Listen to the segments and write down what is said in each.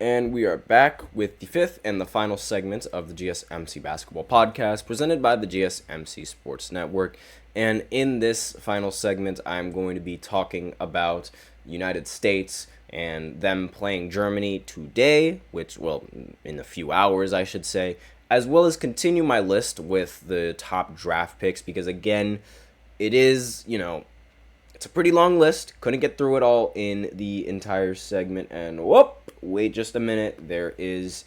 And we are back with the fifth and the final segment of the GSMC Basketball Podcast presented by the GSMC Sports Network. And in this final segment, I'm going to be talking about the United States and them playing Germany today, in a few hours, I should say, as well as continue my list with the top draft picks because, again, it is, it's a pretty long list. Couldn't get through it all in the entire segment. And wait just a minute. There is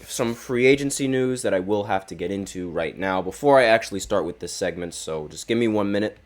some free agency news that I will have to get into right now before I actually start with this segment. So just give me 1 minute.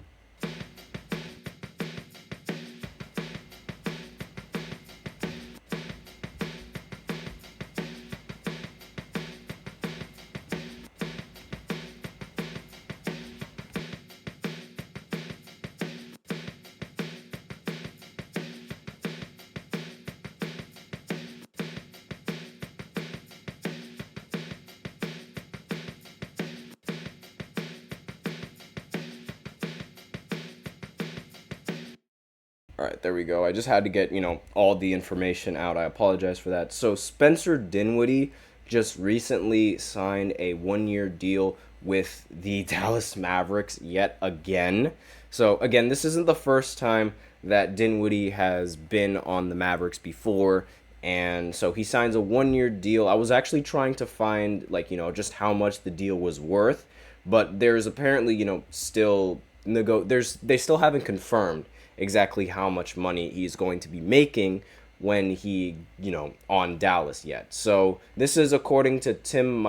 All right, there we go. I just had to get, all the information out. I apologize for that. So Spencer Dinwiddie just recently signed a 1-year deal with the Dallas Mavericks yet again. So again, this isn't the first time that Dinwiddie has been on the Mavericks before. And so he signs a 1-year deal. I was actually trying to find, just how much the deal was worth. But there's apparently, they still haven't confirmed exactly how much money he's going to be making when he, on Dallas yet. So this is according to Tim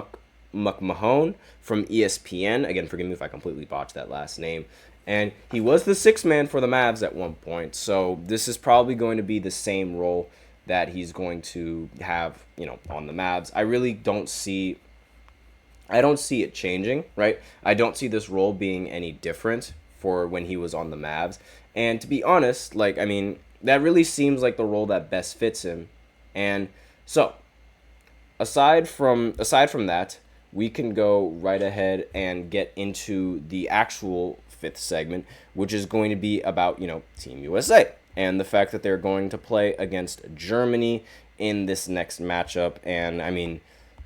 McMahon from ESPN. Again, forgive me if I completely botched that last name. And he was the sixth man for the Mavs at one point. So this is probably going to be the same role that he's going to have, on the Mavs. I don't see it changing, right? I don't see this role being any different for when he was on the Mavs. And to be honest, that really seems like the role that best fits him. And so, aside from that, we can go right ahead and get into the actual fifth segment, which is going to be about, Team USA and the fact that they're going to play against Germany in this next matchup. And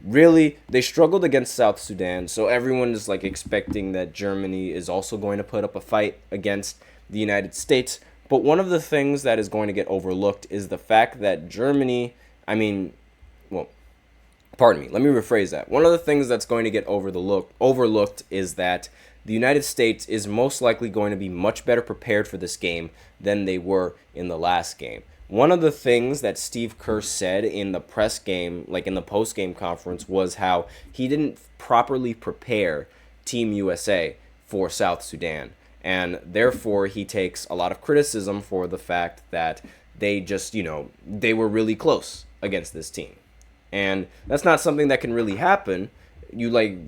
really, they struggled against South Sudan, so everyone is expecting that Germany is also going to put up a fight against the United States. But one of the things that is going to get overlooked is the fact that Germany, pardon me, let me rephrase that. One of the things that's going to get overlooked is that the United States is most likely going to be much better prepared for this game than they were in the last game. One of the things that Steve Kerr said in the press game, in the post-game conference, was how he didn't properly prepare Team USA for South Sudan. And therefore, he takes a lot of criticism for the fact that they just, they were really close against this team. And that's not something that can really happen.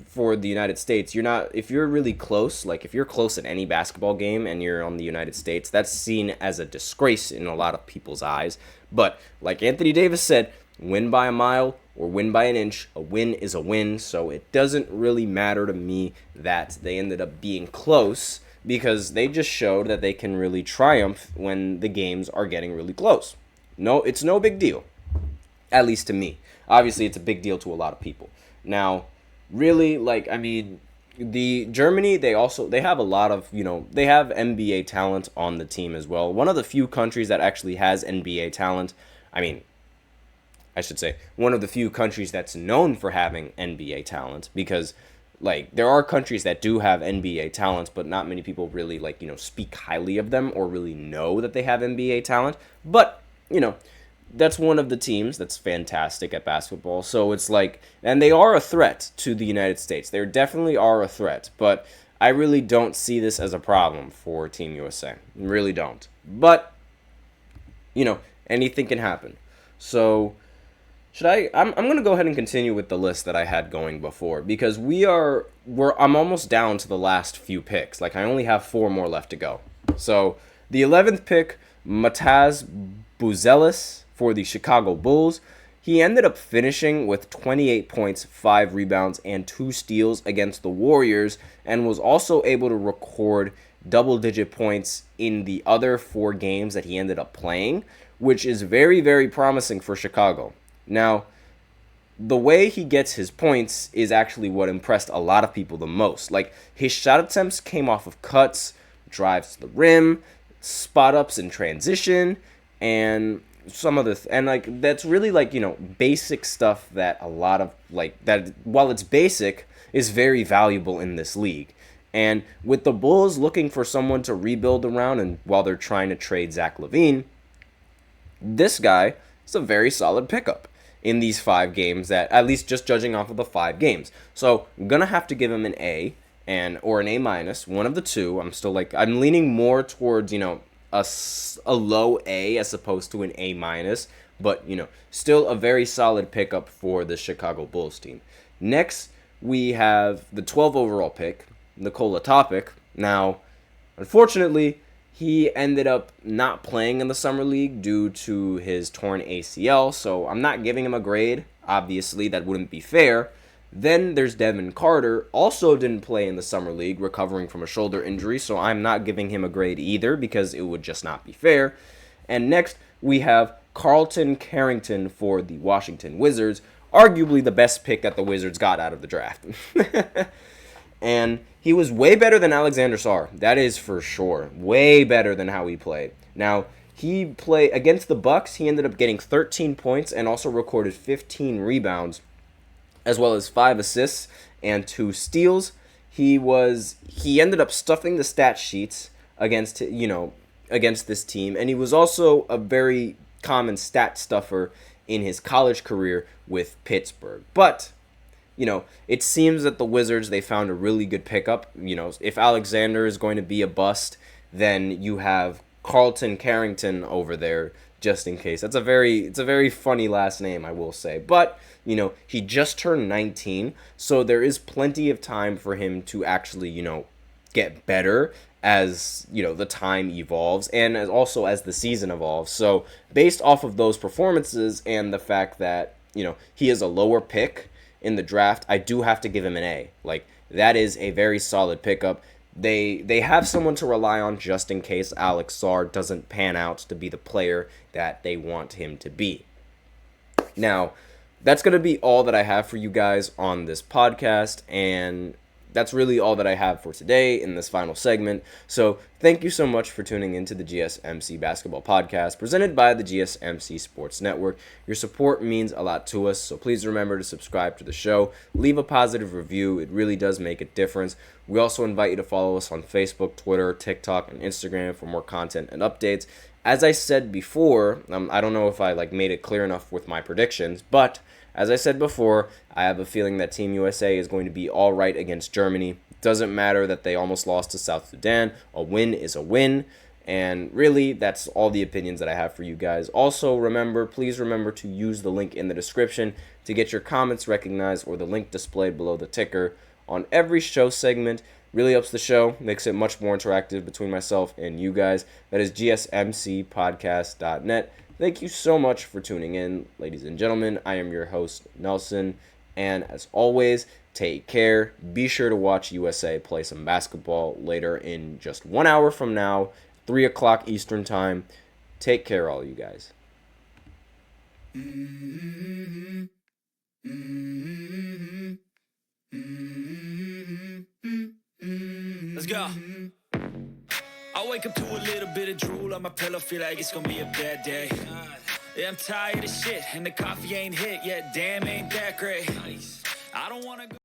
For the United States, if you're really close, if you're close at any basketball game and you're on the United States, that's seen as a disgrace in a lot of people's eyes. But like Anthony Davis said, win by a mile or win by an inch, a win is a win. So it doesn't really matter to me that they ended up being close, because they just showed that they can really triumph when the games are getting really close. No, it's no big deal, at least to me. Obviously, it's a big deal to a lot of people. Now, really, the Germany, they have a lot of, they have NBA talent on the team as well. One of the few countries that actually has NBA talent, I should say, one of the few countries that's known for having NBA talent, because there are countries that do have NBA talent, but not many people really, speak highly of them or really know that they have NBA talent. But, that's one of the teams that's fantastic at basketball. So it's and they are a threat to the United States. They definitely are a threat. But I really don't see this as a problem for Team USA. Really don't. But, anything can happen. So I'm going to go ahead and continue with the list that I had going before, because I'm almost down to the last few picks. I only have 4 more left to go. So the 11th pick, Mataz Buzelis for the Chicago Bulls. He ended up finishing with 28 points, 5 rebounds, and 2 steals against the Warriors, and was also able to record double-digit points in the other 4 games that he ended up playing, which is very, very promising for Chicago. Now, the way he gets his points is actually what impressed a lot of people the most. Like, his shot attempts came off of cuts, drives to the rim, spot ups in transition, and some other and like that's really like, basic stuff that a lot of like that, while it's basic, is very valuable in this league. And with the Bulls looking for someone to rebuild around, and while they're trying to trade Zach LaVine, this guy is a very solid pickup in these 5 games, that at least just judging off of the 5 games. So I'm gonna have to give him an A or an A minus, one of the two. I'm leaning more towards, a low A as opposed to an A minus, but still a very solid pickup for the Chicago Bulls team. Next, we have the 12 overall pick, Nikola Topic. Now, unfortunately, he ended up not playing in the Summer League due to his torn ACL, so I'm not giving him a grade. Obviously, that wouldn't be fair. Then there's Devin Carter, also didn't play in the Summer League, recovering from a shoulder injury, so I'm not giving him a grade either because it would just not be fair. And next, we have Carlton Carrington for the Washington Wizards, arguably the best pick that the Wizards got out of the draft. And he was way better than Alexander Sarr. That is for sure. Way better than how he played. Now, he played against the Bucks. He ended up getting 13 points and also recorded 15 rebounds, as well as 5 assists and 2 steals. He ended up stuffing the stat sheets against this team, and he was also a very common stat stuffer in his college career with Pittsburgh. But it seems that the Wizards, they found a really good pickup. If Alexander is going to be a bust, then you have Carlton Carrington over there just in case. It's a very funny last name, I will say. But, he just turned 19, so there is plenty of time for him to actually, get better as, the time evolves and as the season evolves. So, based off of those performances and the fact that, he is a lower pick in the draft, I do have to give him an A. Like, that is a very solid pickup. They have someone to rely on just in case Alex Sarr doesn't pan out to be the player that they want him to be. Now, that's going to be all that I have for you guys on this podcast, and that's really all that I have for today in this final segment. So thank you so much for tuning into the GSMC Basketball Podcast, presented by the GSMC Sports Network. Your support means a lot to us, so please remember to subscribe to the show. Leave a positive review. It really does make a difference. We also invite you to follow us on Facebook, Twitter, TikTok, and Instagram for more content and updates. As I said before, I don't know if I made it clear enough with my predictions, but as I said before, I have a feeling that Team USA is going to be all right against Germany. It doesn't matter that they almost lost to South Sudan. A win is a win. And really, that's all the opinions that I have for you guys. Also, please remember to use the link in the description to get your comments recognized, or the link displayed below the ticker on every show segment. Really helps the show, makes it much more interactive between myself and you guys. That is gsmcpodcast.net. Thank you so much for tuning in, ladies and gentlemen. I am your host, Nelson, and as always, take care. Be sure to watch USA play some basketball later in just 1 hour from now, 3 o'clock Eastern Time. Take care, all you guys. Let's go. I wake up to a little bit of drool on my pillow, feel like it's gonna be a bad day. Yeah, I'm tired of shit, and the coffee ain't hit yet, damn, ain't that great. I don't wanna go